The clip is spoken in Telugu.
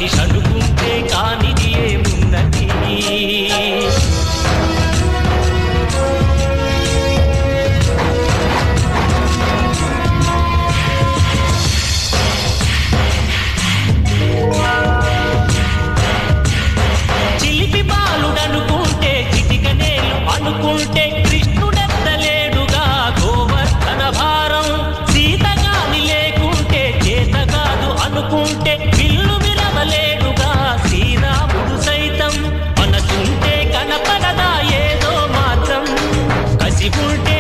మనిషి అనుకుంటే కానిది ఏమున్నది. చిలిపి బాలుడనుకుంటే చిటికనేలు అనుకుంటే కృష్ణుడెత్తలేడుగా గోవర్ధన భారం. సీతగాని లేకుంటే చేత కాదు అనుకుంటే విల్లు విరవలేడుగా శ్రీరాముడు సైతం. మనసుంటే కనపడదా ఏదో మాత్రం, కసి ఉంటే